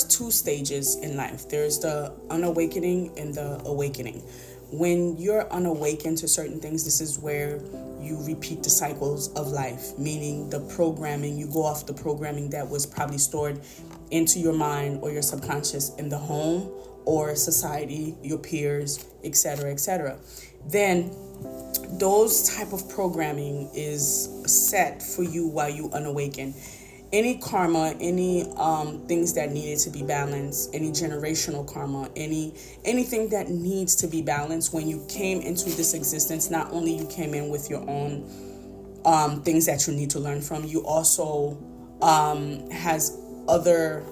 two stages in life. There's the unawakening and the awakening. When you're unawakened to certain things, this is where you repeat the cycles of life, meaning the programming, you go off the programming that was probably stored into your mind or your subconscious in the home or society, your peers, etc., etc. Then those type of programming is set for you while you unawaken. Any karma, any things that needed to be balanced, any generational karma, anything that needs to be balanced when you came into this existence. Not only you came in with your own things that you need to learn from, you also has other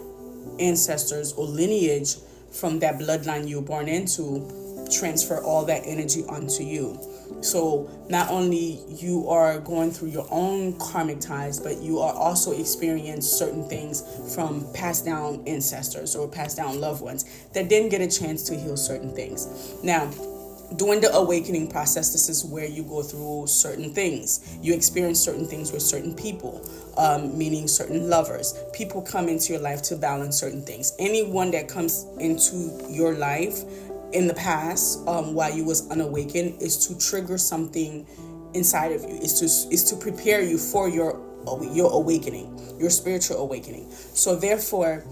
ancestors or lineage from that bloodline you were born into, transfer all that energy onto you. So not only you are going through your own karmic ties, but you are also experiencing certain things from passed down ancestors or passed down loved ones that didn't get a chance to heal certain things. Now, during the awakening process, this is where you go through certain things. You experience certain things with certain people, meaning certain lovers. People come into your life to balance certain things. Anyone that comes into your life in the past, while you was unawakened, is to trigger something inside of you. Is to prepare you for your awakening, your spiritual awakening. So therefore,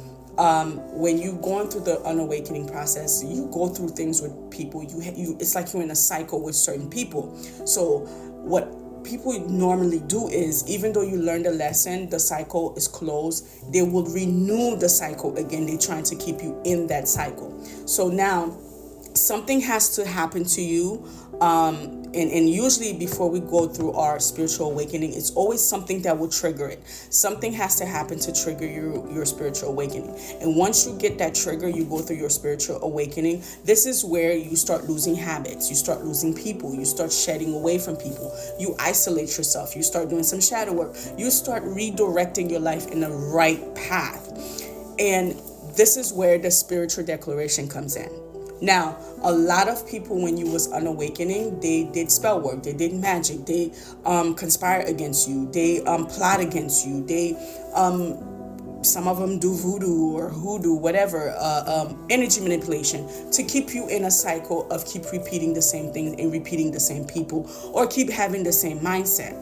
when you going through the unawakening process, you go through things with people. You it's like you're in a cycle with certain people. So what people normally do is, even though you learned a lesson, the cycle is closed, they will renew the cycle again. They're trying to keep you in that cycle. So now something has to happen to you, and usually before we go through our spiritual awakening, it's always something that will trigger it. Something has to happen to trigger your spiritual awakening. And once you get that trigger, you go through your spiritual awakening. This is where you start losing habits, you start losing people, you start shedding away from people, you isolate yourself, you start doing some shadow work, you start redirecting your life in the right path. And this is where the spiritual declaration comes in. Now, a lot of people, when you was unawakening, they did spell work, they did magic, they conspire against you, they plot against you, they some of them do voodoo or hoodoo, whatever, energy manipulation to keep you in a cycle of keep repeating the same things and repeating the same people, or keep having the same mindset.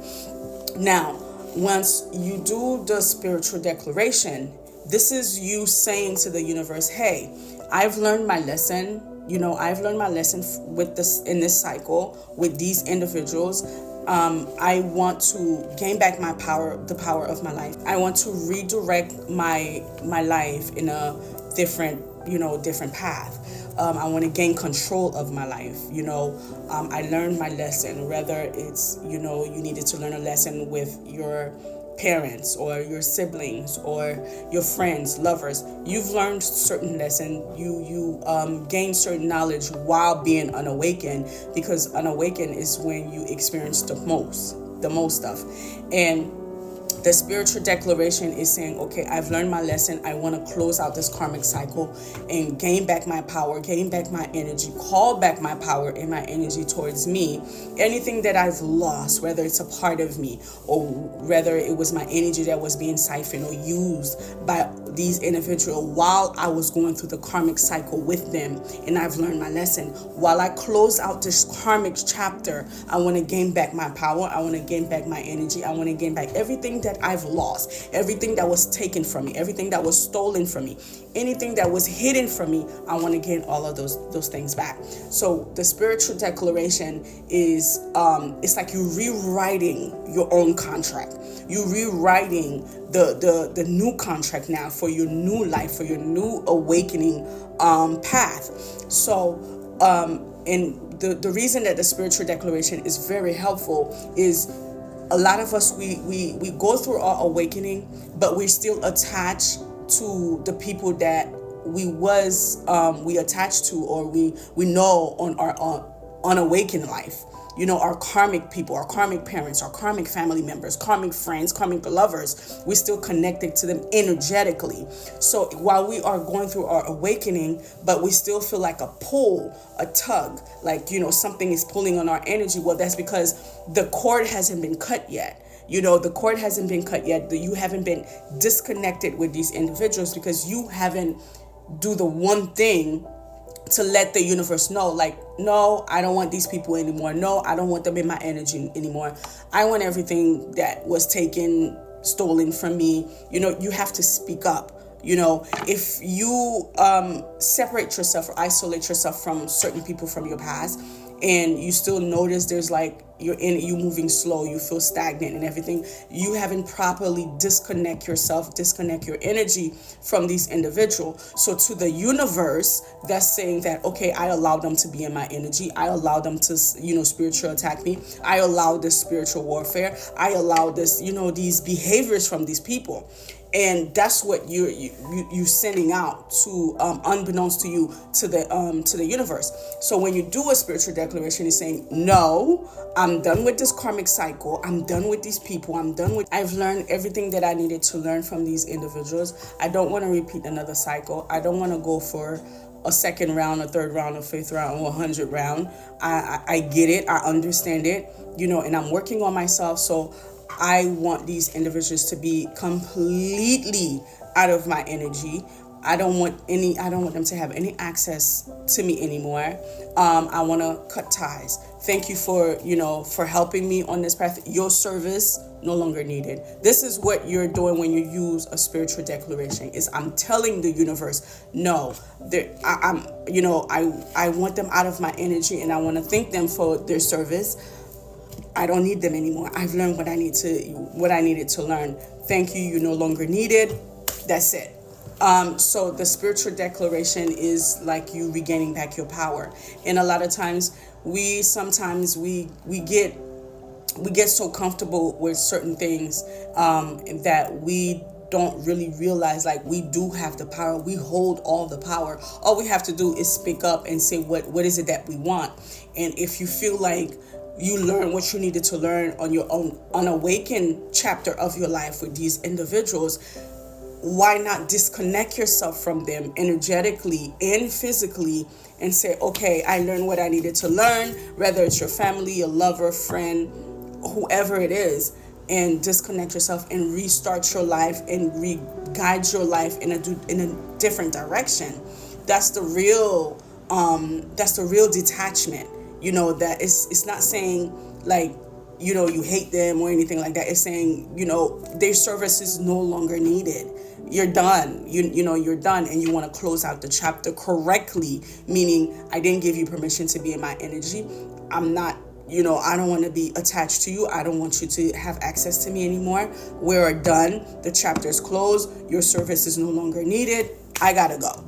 Now, once you do the spiritual declaration, this is you saying to the universe, hey, I've learned my lesson. I've learned my lesson with this in this cycle with these individuals. I want to gain back my power, the power of my life. I want to redirect my life in a different path. I want to gain control of my life. I learned my lesson, whether it's, you needed to learn a lesson with your parents or your siblings or your friends, lovers. You've learned certain lesson. You gain certain knowledge while being unawakened, because unawakened is when you experience the most stuff. And the spiritual declaration is saying, okay, I've learned my lesson. I want to close out this karmic cycle and gain back my power, gain back my energy, call back my power and my energy towards me. Anything that I've lost, whether it's a part of me or whether it was my energy that was being siphoned or used by these individuals while I was going through the karmic cycle with them, and I've learned my lesson. While I close out this karmic chapter, I want to gain back my power. I want to gain back my energy. I want to gain back everything that I've lost, everything that was taken from me, everything that was stolen from me, anything that was hidden from me. I want to gain all of those things back. So the spiritual declaration is it's like you rewriting your own contract. You rewriting the new contract now for your new life, for your new awakening path. So and the reason that the spiritual declaration is very helpful is, a lot of us, we go through our awakening, but we're still attached to the people that we attached to, or we know on our unawakened life. Our karmic people, our karmic parents, our karmic family members, karmic friends, karmic lovers, we're still connected to them energetically. So while we are going through our awakening, but we still feel like a pull, a tug, like, something is pulling on our energy. Well, that's because the cord hasn't been cut yet. The cord hasn't been cut yet. You haven't been disconnected with these individuals because you haven't do the one thing to let the universe know, like, no, I don't want these people anymore. No, I don't want them in my energy anymore. I want everything that was taken, stolen from me. You have to speak up. If you separate yourself or isolate yourself from certain people from your past, and you still notice there's like you moving slow, you feel stagnant and everything, you haven't properly disconnect your energy from these individuals. So to the universe, that's saying that, okay, I allow them to be in my energy. I allow them to, spiritual attack me. I allow this spiritual warfare. I allow this, these behaviors from these people. And that's what you sending out to, unbeknownst to you, to the universe. So when you do a spiritual declaration, it's saying, no, I'm done with this karmic cycle. I'm done with these people. I've learned everything that I needed to learn from these individuals. I don't want to repeat another cycle. I don't want to go for a second round, a third round, a fifth round, or 100 round. I get it. I understand it, and I'm working on myself. So I want these individuals to be completely out of my energy. I don't want them to have any access to me anymore. I want to cut ties. Thank you for helping me on this path. Your service no longer needed. This is what you're doing when you use a spiritual declaration. Is I'm telling the universe, no, I want them out of my energy, and I want to thank them for their service. I don't need them anymore. I've learned what I needed to learn. Thank you. You're no longer needed. That's it. So the spiritual declaration is like you regaining back your power. And a lot of times we get so comfortable with certain things that we don't really realize, like, we do have the power. We hold all the power. All we have to do is speak up and say what is it that we want. And if you feel like you learn what you needed to learn on your own unawakened chapter of your life with these individuals, why not disconnect yourself from them energetically and physically and say, okay, I learned what I needed to learn, whether it's your family, your lover, friend, whoever it is, and disconnect yourself and restart your life and guide your life in a different direction. That's the real detachment. That it's not saying like, you hate them or anything like that. It's saying, their service is no longer needed. You're done. You're done, and you want to close out the chapter correctly, meaning I didn't give you permission to be in my energy. I'm not, I don't want to be attached to you. I don't want you to have access to me anymore. We're done. The chapter is closed. Your service is no longer needed. I gotta go.